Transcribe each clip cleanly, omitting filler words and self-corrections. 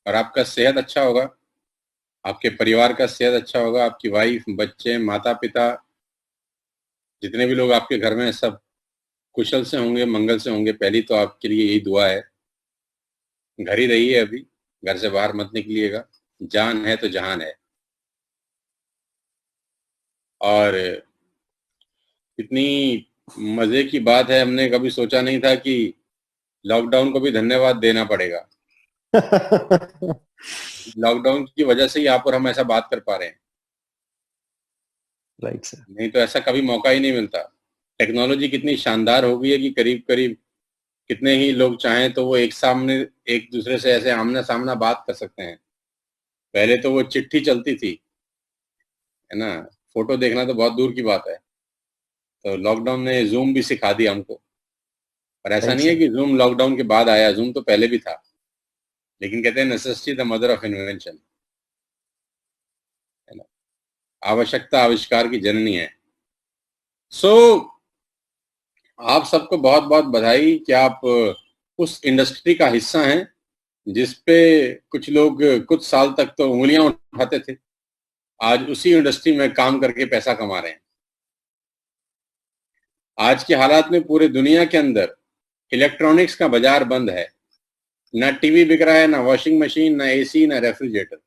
और आपका सेहत अच्छा होगा, आपके परिवार का सेहत अच्छा होगा, आपकी वाइफ, बच्चे, माता पिता, जितने भी लोग आपके घर में हैं, सब कुशल से होंगे, मंगल से होंगे। पहली तो आपके लिए यही दुआ है। घर ही रहिए, अभी घर से बाहर मत निकलिएगा। जान है तो जहान है। और इतनी मजे की बात है, हमने कभी सोचा नहीं था कि लॉकडाउन को भी धन्यवाद देना पड़ेगा। लॉकडाउन की वजह से ही आप और हम ऐसा बात कर पा रहे हैं। Right sir. नहीं तो ऐसा कभी मौका ही नहीं मिलता। टेक्नोलॉजी कितनी शानदार हो गई है कि करीब करीब कितने ही लोग चाहें तो वो एक दूसरे से ऐसे आमना सामना बात कर सकते हैं। पहले तो वो चिट्ठी चलती थी, है ना। फोटो देखना तो बहुत दूर की बात है। तो लॉकडाउन ने जूम भी सिखा दिया हमको। और ऐसा राइट नहीं है सर। कि जूम लॉकडाउन के बाद आया, जूम तो पहले भी था। लेकिन कहते हैं necessity the mother of invention, है ना। आवश्यकता आविष्कार की जननी है। सो आप सबको बहुत बहुत बधाई कि आप उस इंडस्ट्री का हिस्सा हैं जिस पे कुछ लोग कुछ साल तक तो उंगलियां उठाते थे। आज उसी इंडस्ट्री में काम करके पैसा कमा रहे हैं। आज के हालात में पूरे दुनिया के अंदर इलेक्ट्रॉनिक्स का बाजार बंद है। ना टीवी बिक रहा है, ना वॉशिंग मशीन, ना एसी, ना रेफ्रिजरेटर।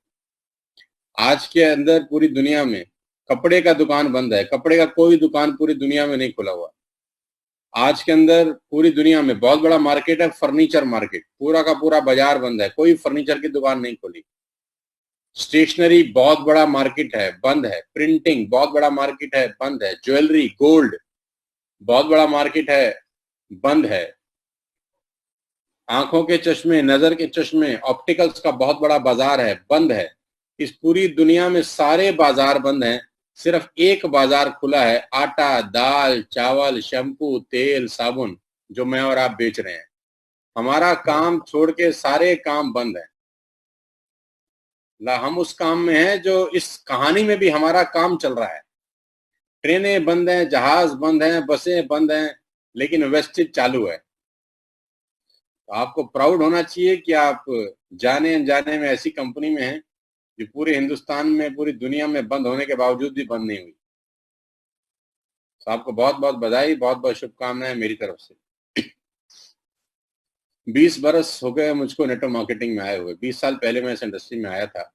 आज के अंदर पूरी दुनिया में कपड़े का दुकान बंद है। कपड़े का कोई दुकान पूरी दुनिया में नहीं खुला हुआ। आज के अंदर पूरी दुनिया में बहुत बड़ा मार्केट है, फर्नीचर मार्केट। पूरा का पूरा बाजार बंद है, कोई फर्नीचर की दुकान नहीं खुली। स्टेशनरी बहुत बड़ा मार्केट है, बंद है। प्रिंटिंग बहुत बड़ा मार्केट है, बंद है। ज्वेलरी, गोल्ड बहुत बड़ा मार्केट है, बंद है। आंखों के चश्मे, नजर के चश्मे, ऑप्टिकल्स का बहुत बड़ा बाजार है, बंद है। इस पूरी दुनिया में सारे बाजार बंद हैं। सिर्फ एक बाजार खुला है, आटा, दाल, चावल, शैम्पू, तेल, साबुन, जो मैं और आप बेच रहे हैं। हमारा काम छोड़ के सारे काम बंद है। ला हम उस काम में हैं जो इस कहानी में भी हमारा काम चल रहा है। ट्रेनें बंद हैं, जहाज बंद हैं, बसें बंद हैं, लेकिन वेस्टेज चालू है। तो आपको प्राउड होना चाहिए कि आप जाने अनजाने में ऐसी कंपनी में हैं जो पूरे हिंदुस्तान में, पूरी दुनिया में बंद होने के बावजूद भी बंद नहीं हुई। तो आपको बहुत बहुत बधाई, बहुत बहुत शुभकामनाएं मेरी तरफ से। 20 बरस हो गए मुझको नेटवर्क मार्केटिंग में आए हुए। 20 साल पहले मैं इस इंडस्ट्री में आया था।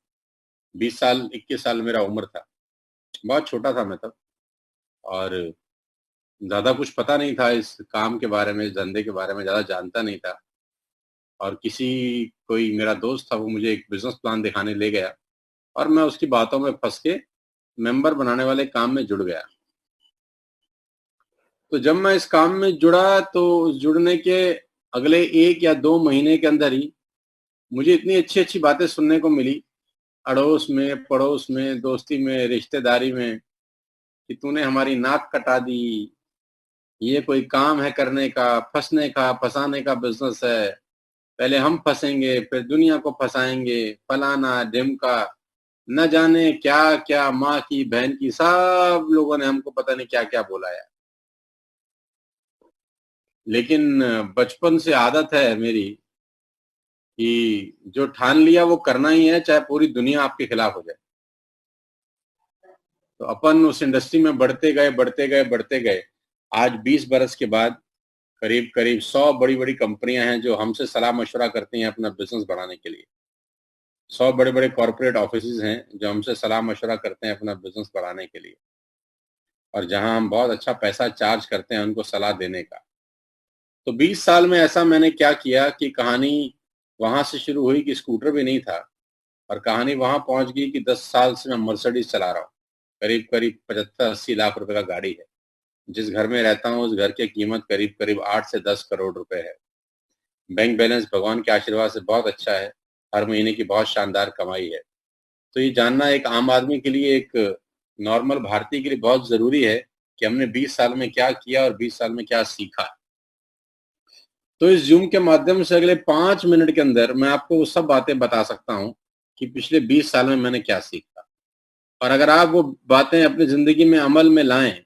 20 साल, 21 साल मेरा उम्र था। बहुत छोटा था मैं तब। और ज्यादा कुछ पता नहीं था इस काम के बारे में, इस धंधे के बारे में ज्यादा जानता नहीं था। और कोई मेरा दोस्त था, वो मुझे एक बिजनेस प्लान दिखाने ले गया और मैं उसकी बातों में फंस के मेंबर बनाने वाले काम में जुड़ गया। तो जब मैं इस काम में जुड़ा तो जुड़ने के अगले 1 या 2 महीने के अंदर ही मुझे इतनी अच्छी अच्छी बातें सुनने को मिली, अड़ोस में, पड़ोस में, दोस्ती में, रिश्तेदारी में, कि तूने हमारी नाक कटा दी। ये कोई काम है करने का? फंसने का, फंसाने का बिजनेस है। पहले हम फंसेंगे, फिर दुनिया को फंसाएंगे, फलाना ढिमका, न जाने क्या क्या। माँ की, बहन की, सब लोगों ने हमको पता नहीं क्या क्या बोला है। लेकिन बचपन से आदत है मेरी कि जो ठान लिया वो करना ही है, चाहे पूरी दुनिया आपके खिलाफ हो जाए। तो अपन उस इंडस्ट्री में बढ़ते गए, बढ़ते गए, बढ़ते गए। आज 20 बरस के बाद करीब करीब 100 बड़ी बड़ी कंपनियां हैं जो हमसे सलाह मशवरा करती हैं अपना बिजनेस बढ़ाने के लिए। 100 बड़े बड़े कॉर्पोरेट ऑफिसेज हैं जो हमसे सलाह मशवरा करते हैं अपना बिजनेस बढ़ाने के लिए। और जहां हम बहुत अच्छा पैसा चार्ज करते हैं उनको सलाह देने का। तो 20 साल में ऐसा मैंने क्या किया कि कहानी वहां से शुरू हुई कि स्कूटर भी नहीं था, और कहानी वहां पहुंच गई कि 10 साल से मैं मर्सिडीज चला रहा हूँ। करीब करीब 75-80 लाख रुपए का गाड़ी है। जिस घर में रहता हूँ उस घर की कीमत करीब करीब 8 से 10 करोड़ रुपए है। बैंक बैलेंस भगवान के आशीर्वाद से बहुत अच्छा है। हर महीने की बहुत शानदार कमाई है। तो ये जानना एक आम आदमी के लिए, एक नॉर्मल भारतीय के लिए बहुत जरूरी है कि हमने 20 साल में क्या किया और 20 साल में क्या सीखा। तो इस जूम के माध्यम से अगले 5 मिनट के अंदर मैं आपको वो सब बातें बता सकता हूँ कि पिछले 20 साल में मैंने क्या सीखा। और अगर आप वो बातें अपनी जिंदगी में अमल में लाएं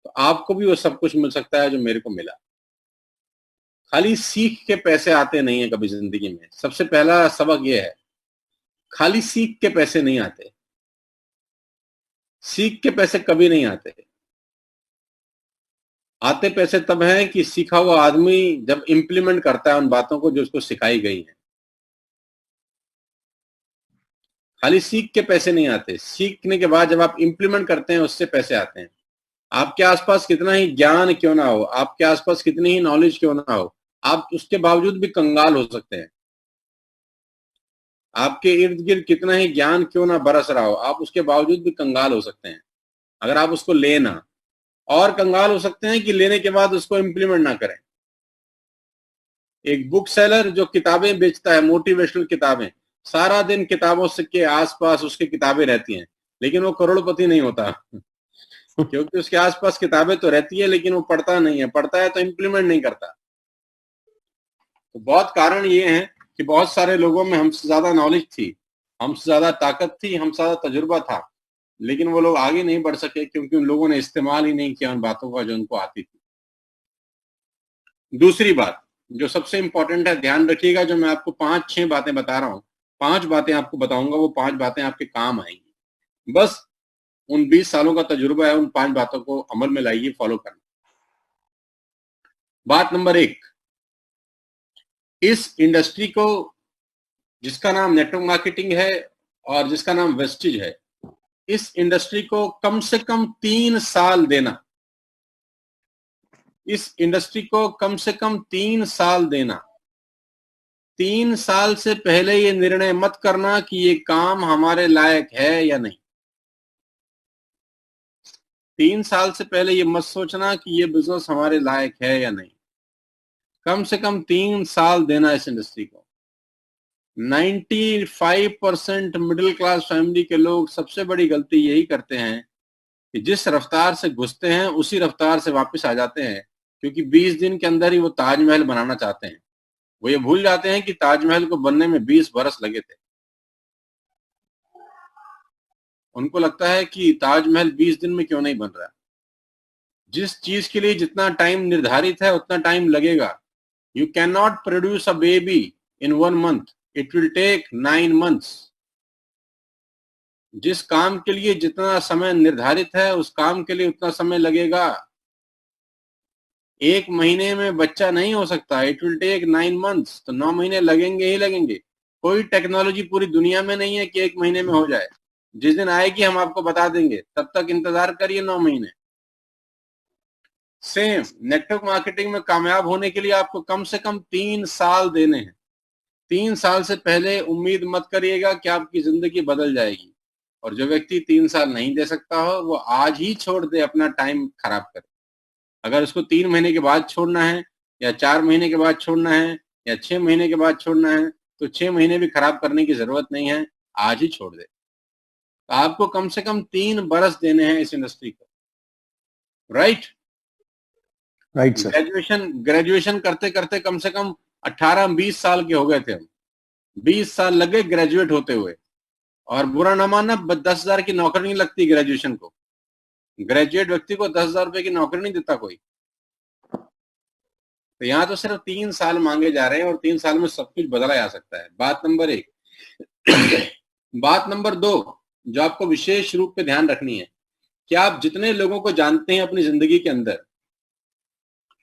तो आपको भी वो सब कुछ मिल सकता है जो मेरे को मिला। खाली सीख के पैसे आते नहीं है कभी जिंदगी में। सबसे पहला सबक ये है खाली सीख के पैसे नहीं आते, सीख के पैसे कभी नहीं आते। आते पैसे तब हैं कि सीखा हुआ आदमी जब इंप्लीमेंट करता है उन बातों को जो उसको सिखाई गई है। खाली सीख के पैसे नहीं आते, सीखने के बाद जब आप इंप्लीमेंट करते हैं उससे पैसे आते हैं। आपके आसपास कितना ही ज्ञान क्यों ना हो, आपके आसपास कितनी ही नॉलेज क्यों ना हो, आप उसके बावजूद भी कंगाल हो सकते हैं। आपके इर्द गिर्द कितना ही ज्ञान क्यों ना बरस रहा हो, आप उसके बावजूद भी कंगाल हो सकते हैं अगर आप उसको लेना, और कंगाल हो सकते हैं कि लेने के बाद उसको इंप्लीमेंट ना करें। एक बुक सेलर जो किताबें बेचता है, मोटिवेशनल किताबें, सारा दिन किताबों से के आसपास उसकी किताबें रहती हैं, लेकिन वो करोड़पति नहीं होता क्योंकि उसके आसपास किताबें तो रहती है लेकिन वो पढ़ता नहीं है, पढ़ता है तो इंप्लीमेंट नहीं करता। तो बहुत कारण ये हैं कि बहुत सारे लोगों में हमसे ज्यादा नॉलेज थी, हमसे ज्यादा ताकत थी, हमसे ज्यादा तजुर्बा था, लेकिन वो लोग आगे नहीं बढ़ सके क्योंकि उन लोगों ने इस्तेमाल ही नहीं किया उन बातों का जो उनको आती थी। दूसरी बात जो सबसे इंपॉर्टेंट है, ध्यान रखिएगा, जो मैं आपको 5-6 बातें बता रहा हूं, 5 बातें आपको बताऊंगा, वो 5 बातें आपके काम आएंगी। बस उन 20 सालों का तजुर्बा है, उन 5 बातों को अमल में लाइए, फॉलो करना। बात नंबर 1, इस इंडस्ट्री को, जिसका नाम नेटवर्क मार्केटिंग है और जिसका नाम वेस्टिज है, इस इंडस्ट्री को कम से कम 3 साल देना, इस इंडस्ट्री को कम से कम 3 साल देना। 3 साल से पहले ये निर्णय मत करना कि ये काम हमारे लायक है या नहीं। 3 साल से पहले ये मत सोचना कि ये बिजनेस हमारे लायक है या नहीं। कम से कम 3 साल देना इस इंडस्ट्री को। 95% मिडिल क्लास फैमिली के लोग सबसे बड़ी गलती यही करते हैं कि जिस रफ्तार से घुसते हैं उसी रफ्तार से वापस आ जाते हैं, क्योंकि 20 दिन के अंदर ही वो ताजमहल बनाना चाहते हैं। वो ये भूल जाते हैं कि ताजमहल को बनने में 20 बरस लगे थे। उनको लगता है कि ताजमहल 20 दिन में क्यों नहीं बन रहा। जिस चीज के लिए जितना टाइम निर्धारित है उतना टाइम लगेगा। You can not produce a baby in 1 month, it will take 9 months। जिस काम के लिए जितना समय निर्धारित है उस काम के लिए उतना समय लगेगा। 1 महीने में बच्चा नहीं हो सकता, इट विल टेक 9 months, तो 9 महीने लगेंगे ही लगेंगे। कोई टेक्नोलॉजी पूरी दुनिया में नहीं है कि 1 महीने में हो जाए। जिस दिन आएगी हम आपको बता देंगे, तब तक इंतजार करिए 9 महीने। सेम नेटवर्क मार्केटिंग में कामयाब होने के लिए आपको कम से कम 3 साल देने हैं। 3 साल से पहले उम्मीद मत करिएगा कि आपकी जिंदगी बदल जाएगी। और जो व्यक्ति 3 साल नहीं दे सकता हो वो आज ही छोड़ दे, अपना टाइम खराब करे। अगर उसको 3 महीने के बाद छोड़ना है या 4 महीने के बाद छोड़ना है या 6 महीने के बाद छोड़ना है, तो 6 महीने भी खराब करने की जरूरत नहीं है, आज ही छोड़ दे। तो आपको कम से कम 3 बरस देने हैं इस इंडस्ट्री को। Right sir. ग्रेजुएशन करते करते कम से कम 18-20 साल के हो गए थे हम। 20 साल लगे ग्रेजुएट होते हुए। और बुरा ना मानना, 10,000 की नौकरी नहीं लगती ग्रेजुएशन को। ग्रेजुएट व्यक्ति को 10,000 रुपए की नौकरी नहीं देता कोई। तो यहाँ तो सिर्फ 3 साल मांगे जा रहे हैं और 3 साल में सब कुछ बदला जा सकता है। बात नंबर 1। बात नंबर 2 जो आपको विशेष रूप पे ध्यान रखनी है कि आप जितने लोगों को जानते हैं अपनी जिंदगी के अंदर,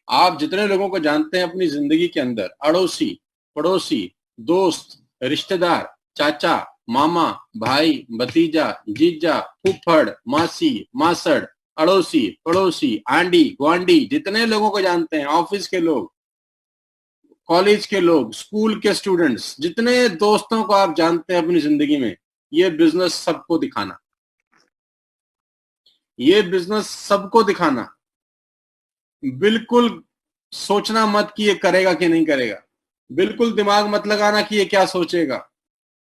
आप जितने लोगों को जानते हैं अपनी जिंदगी के अंदर, अड़ोसी, पड़ोसी, दोस्त, रिश्तेदार, चाचा, मामा, भाई, भतीजा, जीजा, फूफड़, मासी, मासड़, अड़ोसी, पड़ोसी, आंडी, ग्वांडी, जितने लोगों को जानते हैं, ऑफिस के लोग, कॉलेज के लोग, स्कूल के स्टूडेंट्स, जितने दोस्तों को आप जानते हैं अपनी जिंदगी में, ये बिजनेस सबको दिखाना। ये बिजनेस सबको दिखाना। बिल्कुल सोचना मत कि ये करेगा कि नहीं करेगा। बिल्कुल दिमाग मत लगाना कि ये क्या सोचेगा।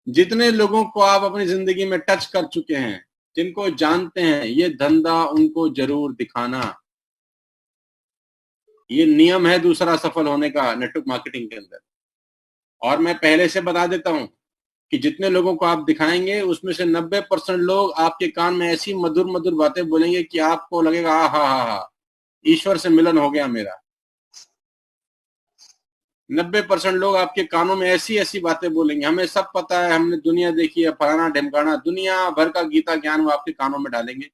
जितने लोगों को आप अपनी जिंदगी में टच कर चुके हैं, जिनको जानते हैं, ये धंधा उनको जरूर दिखाना। ये नियम है दूसरा सफल होने का नेटवर्क मार्केटिंग के अंदर। और मैं पहले से बता देता हूं कि जितने लोगों को आप दिखाएंगे उसमें से 90% लोग आपके कान में ऐसी मधुर मधुर बातें बोलेंगे कि आपको लगेगा हा हा हा, ईश्वर से मिलन हो गया मेरा। 90% लोग आपके कानों में ऐसी ऐसी बातें बोलेंगे, हमें सब पता है, हमने दुनिया देखी है, फलाना ढिमकाना, दुनिया भर का गीता ज्ञान वो आपके कानों में डालेंगे।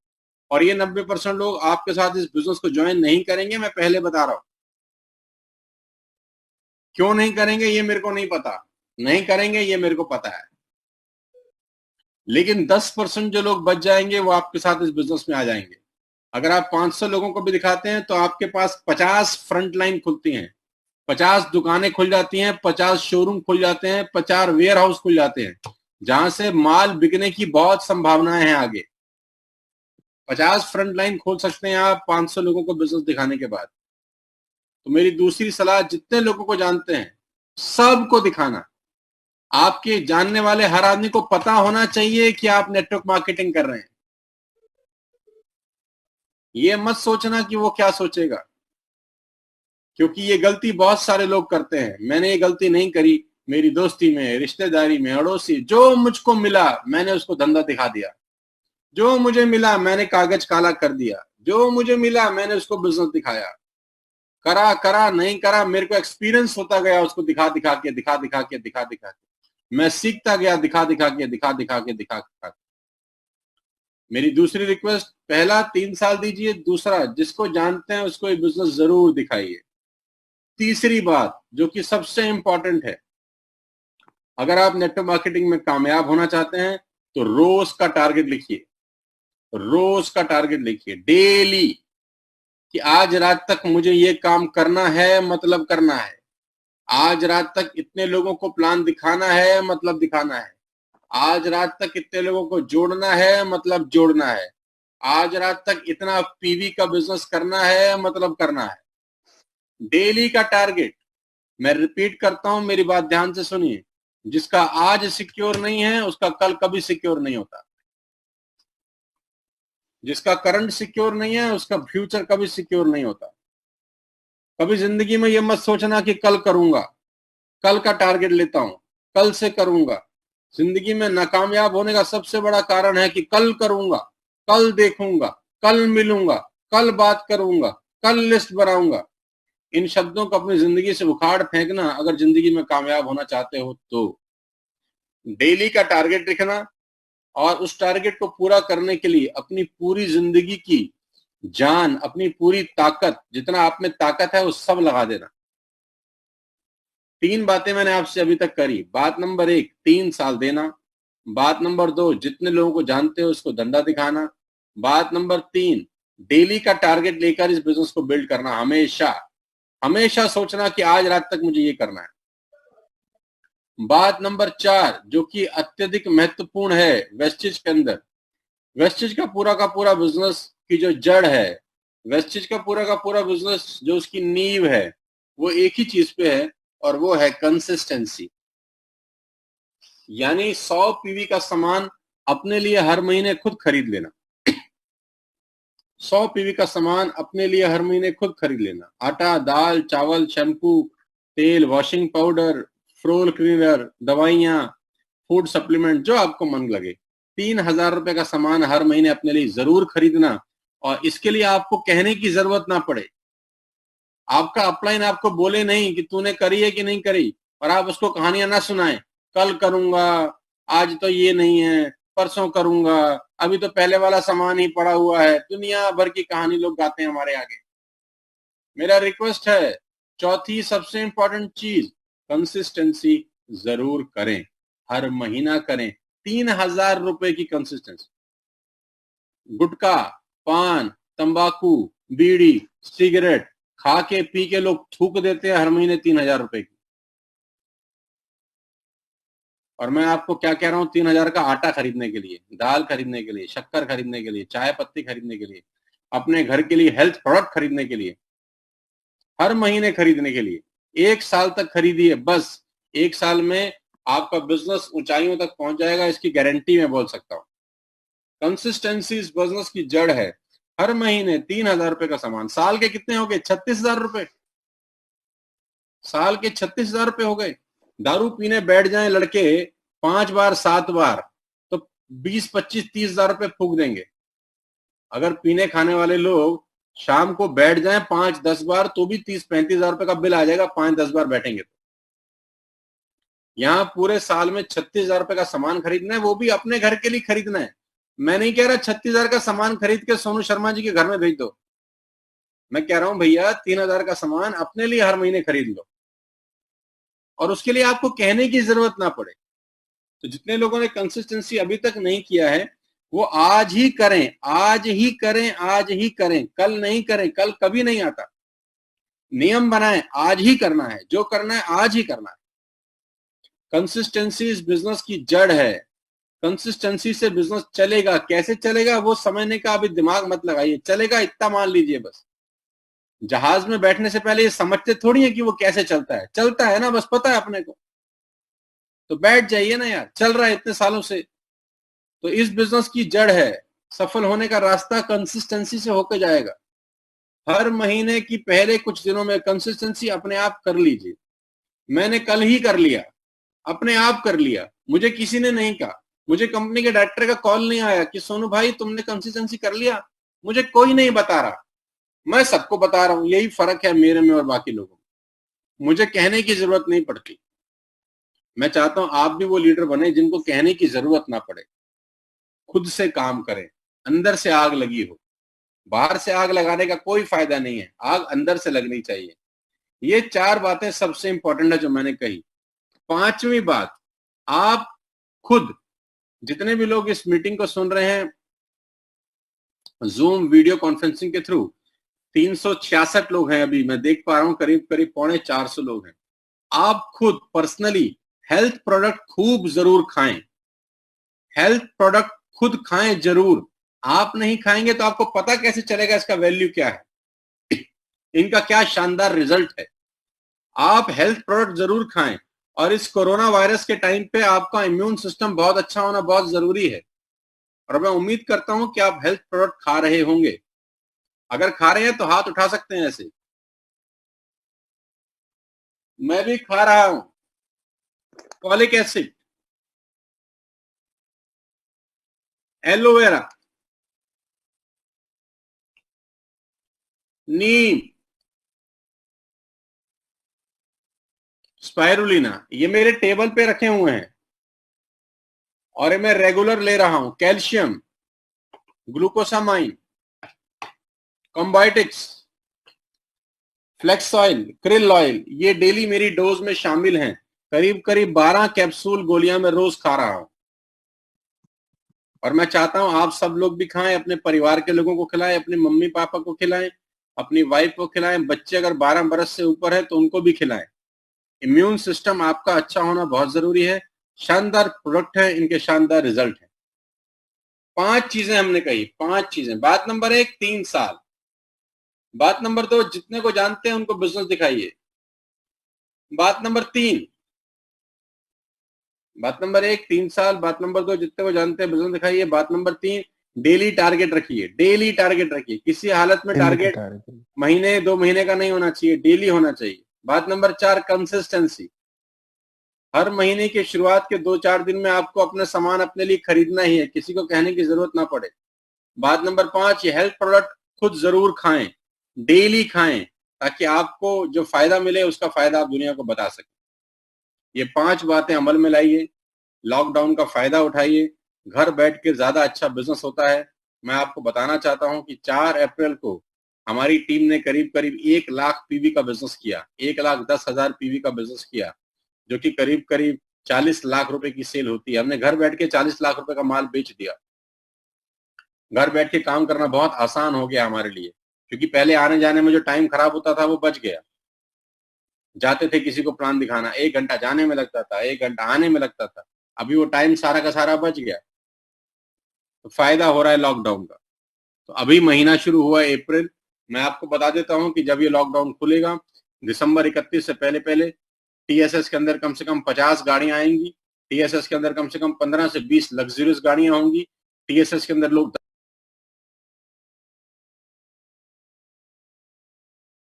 और ये 90% लोग आपके साथ इस बिजनेस को ज्वाइन नहीं करेंगे, मैं पहले बता रहा हूं। क्यों नहीं करेंगे ये मेरे को नहीं पता, नहीं करेंगे ये मेरे को पता है, लेकिन 10% जो लोग बच जाएंगे वो आपके साथ इस बिजनेस में आ जाएंगे। अगर आप 500 लोगों को भी दिखाते हैं तो आपके पास 50 फ्रंट लाइन खुलती हैं, 50 दुकानें खुल जाती हैं, 50 शोरूम खुल जाते हैं, 50 वेयर हाउस खुल जाते हैं, जहां से माल बिकने की बहुत संभावनाएं हैं आगे। 50 फ्रंट लाइन खोल सकते हैं आप 500 लोगों को बिजनेस दिखाने के बाद। तो मेरी दूसरी सलाह, जितने लोगों को जानते हैं सबको दिखाना। आपके जानने वाले हर आदमी को पता होना चाहिए कि आप नेटवर्क मार्केटिंग कर रहे हैं। ये मत सोचना कि वो क्या सोचेगा, क्योंकि ये गलती बहुत सारे लोग करते हैं। मैंने ये गलती नहीं करी, मेरी दोस्ती में, रिश्तेदारी में, अड़ोसी, जो मुझको मिला मैंने उसको धंधा दिखा दिया, जो मुझे मिला मैंने कागज काला कर दिया, जो मुझे मिला मैंने उसको बिजनेस दिखाया। करा करा नहीं करा, मेरे को एक्सपीरियंस होता गया, उसको दिखा दिखा के मैं सीखता गया, दिखा दिखा के। मेरी दूसरी रिक्वेस्ट, पहला 3 साल दीजिए, दूसरा जिसको जानते हैं उसको ये बिजनेस जरूर दिखाइए। तीसरी बात जो कि सबसे इंपॉर्टेंट है, अगर आप नेटवर्क मार्केटिंग में कामयाब होना चाहते हैं तो रोज का टारगेट लिखिए, रोज का टारगेट लिखिए डेली, कि आज रात तक मुझे ये काम करना है, मतलब करना है। आज रात तक इतने लोगों को प्लान दिखाना है, मतलब दिखाना है। आज रात तक इतने लोगों को जोड़ना है, मतलब जोड़ना है। आज रात तक इतना पीवी का बिजनेस करना है, मतलब करना है। डेली का टारगेट। मैं रिपीट करता हूं, मेरी बात ध्यान से सुनिए, जिसका आज सिक्योर नहीं है उसका कल कभी सिक्योर नहीं होता। जिसका करंट सिक्योर नहीं है उसका फ्यूचर कभी सिक्योर नहीं होता। कभी जिंदगी में ये मत सोचना कि कल करूंगा, कल का टारगेट लेता हूं, कल से करूंगा। जिंदगी में नाकामयाब होने का सबसे बड़ा कारण है कि कल करूंगा, कल देखूंगा, कल मिलूंगा, कल बात करूंगा, कल लिस्ट बनाऊंगा। इन शब्दों को अपनी जिंदगी से उखाड़ फेंकना अगर जिंदगी में कामयाब होना चाहते हो तो। डेली का टारगेट लिखना और उस टारगेट को पूरा करने के लिए अपनी पूरी जिंदगी की जान, अपनी पूरी ताकत, जितना आप में ताकत है वो सब लगा देना। 3 बातें मैंने आपसे अभी तक करी। बात नंबर 1, 3 साल देना। बात नंबर 2, जितने लोगों को जानते हो उसको धंधा दिखाना। बात नंबर 3, डेली का टारगेट लेकर इस बिजनेस को बिल्ड करना। हमेशा हमेशा सोचना कि आज रात तक मुझे ये करना है। बात नंबर 4, जो कि अत्यधिक महत्वपूर्ण है वेस्टेज के अंदर, वेस्टेज का पूरा बिजनेस की जो जड़ है, वेस्टेज का पूरा बिजनेस जो उसकी नींव है, वो एक ही चीज पे है और वो है कंसिस्टेंसी। यानी 100 पीवी का सामान अपने लिए हर महीने खुद खरीद लेना। 100 पीवी का सामान अपने लिए हर महीने खुद खरीद लेना। आटा, दाल, चावल, शैम्पू, तेल, वॉशिंग पाउडर, फ्लोर क्लीनर, दवाइयां, फूड सप्लीमेंट, जो आपको मन लगे। 3,000 रुपए का सामान हर महीने अपने लिए जरूर खरीदना। और इसके लिए आपको कहने की जरूरत ना पड़े। आपका अपलाइन आपको बोले नहीं कि तूने करी है कि नहीं करी, और आप उसको कहानियां ना सुनाएं, कल करूंगा, आज तो ये नहीं है, परसों करूंगा, अभी तो पहले वाला सामान ही पड़ा हुआ है। दुनिया भर की कहानी लोग गाते हैं हमारे आगे। मेरा रिक्वेस्ट है, चौथी सबसे इंपॉर्टेंट चीज, कंसिस्टेंसी जरूर करें, हर महीना करें। 3,000 रुपए की कंसिस्टेंसी। गुटखा, पान, तंबाकू, बीड़ी, सिगरेट खा के पी के लोग थूक देते हैं हर महीने 3,000 रुपए की। और मैं आपको क्या कह रहा हूं, 3,000 का आटा खरीदने के लिए, दाल खरीदने के लिए, शक्कर खरीदने के लिए, चाय पत्ती खरीदने के लिए, अपने घर के लिए हेल्थ प्रोडक्ट खरीदने के लिए, हर महीने खरीदने के लिए 1 साल तक खरीदिए। बस 1 साल में आपका बिजनेस ऊंचाइयों तक पहुंच जाएगा, इसकी गारंटी मैं बोल सकता हूं। कंसिस्टेंसी इस बिजनेस की जड़ है। हर महीने 3,000 रुपए का सामान, साल के कितने हो गए? 36,000 रुपए। साल के 36,000 रुपए हो गए। दारू पीने बैठ जाएं लड़के 5 बार 7 बार तो 20, 25, 30,000 रुपए फूक देंगे। अगर पीने खाने वाले लोग शाम को बैठ जाएं 5, 10 बार तो भी 30, 35,000 रुपए का बिल आ जाएगा, 5, 10 बार बैठेंगे तो। यहाँ पूरे साल में 36,000 रुपए का सामान खरीदना है, वो भी अपने घर के लिए खरीदना है। मैं नहीं कह रहा 36,000 का सामान खरीद के सोनू शर्मा जी के घर में भेज दो। मैं कह रहा हूं भैया 3,000 का सामान अपने लिए हर महीने खरीद लो, और उसके लिए आपको कहने की जरूरत ना पड़े। तो जितने लोगों ने कंसिस्टेंसी अभी तक नहीं किया है वो आज ही करें, आज ही करें, आज ही करें, कल नहीं करें, कल कभी नहीं आता। नियम बनाएं, आज ही करना है, जो करना है आज ही करना है। कंसिस्टेंसी इस बिजनेस की जड़ है। कंसिस्टेंसी से बिजनेस चलेगा, कैसे चलेगा वो समझने का अभी दिमाग मत लगाइए, चलेगा इतना मान लीजिए बस। जहाज में बैठने से पहले ये समझते थोड़ी है कि वो कैसे चलता है ना, बस पता है अपने को, तो बैठ जाइए ना यार, चल रहा है इतने सालों से। तो इस बिजनेस की जड़ है, सफल होने का रास्ता कंसिस्टेंसी से होकर जाएगा। हर महीने की पहले कुछ दिनों में कंसिस्टेंसी अपने आप कर लीजिए। मैंने कल ही कर लिया, अपने आप कर लिया, मुझे किसी ने नहीं कहा, मुझे कंपनी के डायरेक्टर का कॉल नहीं आया कि सोनू भाई तुमने कंसिस्टेंसी कर लिया, मुझे कोई नहीं बता रहा, मैं सबको बता रहा हूं। यही फर्क है मेरे में और बाकी लोगों में, मुझे कहने की जरूरत नहीं पड़ती। मैं चाहता हूं आप भी वो लीडर बने जिनको कहने की जरूरत ना पड़े, खुद से काम करें, अंदर से आग लगी हो। बाहर से आग लगाने का कोई फायदा नहीं है, आग अंदर से लगनी चाहिए। ये 4 बातें सबसे इंपॉर्टेंट है जो मैंने कही। 5वीं बात, आप खुद, जितने भी लोग इस मीटिंग को सुन रहे हैं जूम वीडियो कॉन्फ्रेंसिंग के थ्रू, 366 लोग हैं अभी, मैं देख पा रहा हूं करीब करीब 450 लोग हैं। आप खुद पर्सनली हेल्थ प्रोडक्ट खूब जरूर खाएं, हेल्थ प्रोडक्ट खुद खाएं जरूर। आप नहीं खाएंगे तो आपको पता कैसे चलेगा इसका वैल्यू क्या है, इनका क्या शानदार रिजल्ट है। आप हेल्थ प्रोडक्ट जरूर खाएं, और इस कोरोना वायरस के टाइम पे आपका इम्यून सिस्टम बहुत अच्छा होना बहुत जरूरी है। और मैं उम्मीद करता हूं कि आप हेल्थ प्रोडक्ट खा रहे होंगे। अगर खा रहे हैं तो हाथ उठा सकते हैं ऐसे। मैं भी खा रहा हूं, फॉलिक एसिड, एलोवेरा, नीम, स्पाइरुलिना, ये मेरे टेबल पे रखे हुए हैं और मैं रेगुलर ले रहा हूं। कैल्शियम, ग्लूकोसामाइन, कॉम्बाइटिक्स, फ्लेक्स ऑयल, क्रिल ऑयल, ये डेली मेरी डोज में शामिल हैं। करीब करीब 12 कैप्सूल गोलियां मैं रोज खा रहा हूं, और मैं चाहता हूं आप सब लोग भी खाएं, अपने परिवार के लोगों को खिलाएं, अपने मम्मी पापा को खिलाएं, अपनी वाइफ को खिलाएं, बच्चे अगर 12 बरस से ऊपर है तो उनको भी खिलाएं। इम्यून सिस्टम आपका अच्छा होना बहुत जरूरी है। शानदार प्रोडक्ट है, इनके शानदार रिजल्ट है। 5 चीजें हमने कही, 5 चीजें। बात नंबर 1, 3 साल। बात नंबर 2, जितने को जानते हैं उनको बिजनेस दिखाइए। बात नंबर 3, बात नंबर 1, 3 साल। बात नंबर 2, जितने को जानते हैं बिजनेस दिखाइए। बात नंबर 3, डेली टारगेट रखिए, डेली टारगेट रखिए। किसी हालत में टारगेट महीने 2 महीने का नहीं होना चाहिए, डेली होना चाहिए। बात नंबर 4, कंसिस्टेंसी। हर महीने की शुरुआत के 2-4 दिन में आपको अपना सामान अपने लिए खरीदना ही है, किसी को कहने की जरूरत ना पड़े। बात नंबर 5, ये हेल्थ प्रोडक्ट खुद जरूर खाएं, डेली खाएं, ताकि आपको जो फायदा मिले उसका फायदा आप दुनिया को बता सकें। ये 5 बातें अमल में लाइए, लॉकडाउन का फायदा उठाइए, घर बैठ के ज्यादा अच्छा बिजनेस होता है। मैं आपको बताना चाहता हूं कि 4 अप्रैल को हमारी टीम ने करीब करीब 1 लाख पीवी का बिजनेस किया, 1,10,000 पीवी का बिजनेस किया, जो कि करीब करीब 40 लाख रुपए की सेल होती है। हमने घर बैठ के 40 लाख रुपए का माल बेच दिया। घर बैठ के काम करना बहुत आसान हो गया हमारे लिए, क्योंकि पहले आने जाने में जो टाइम खराब होता था वो बच गया। जाते थे किसी को प्लान दिखाना, 1 घंटा जाने में लगता था, 1 घंटा आने में लगता था। अभी वो टाइम सारा का सारा बच गया, तो फायदा हो रहा है लॉकडाउन का। तो अभी महीना शुरू हुआ है अप्रैल। मैं आपको बता देता हूं कि जब ये लॉकडाउन खुलेगा, दिसंबर 31 से पहले पहले टीएसएस के अंदर कम से कम 50 गाड़ियां आएंगी। टीएसएस के अंदर कम से कम 15 से 20 लग्जरियस गाड़ियां होंगी। टीएसएस के अंदर लोग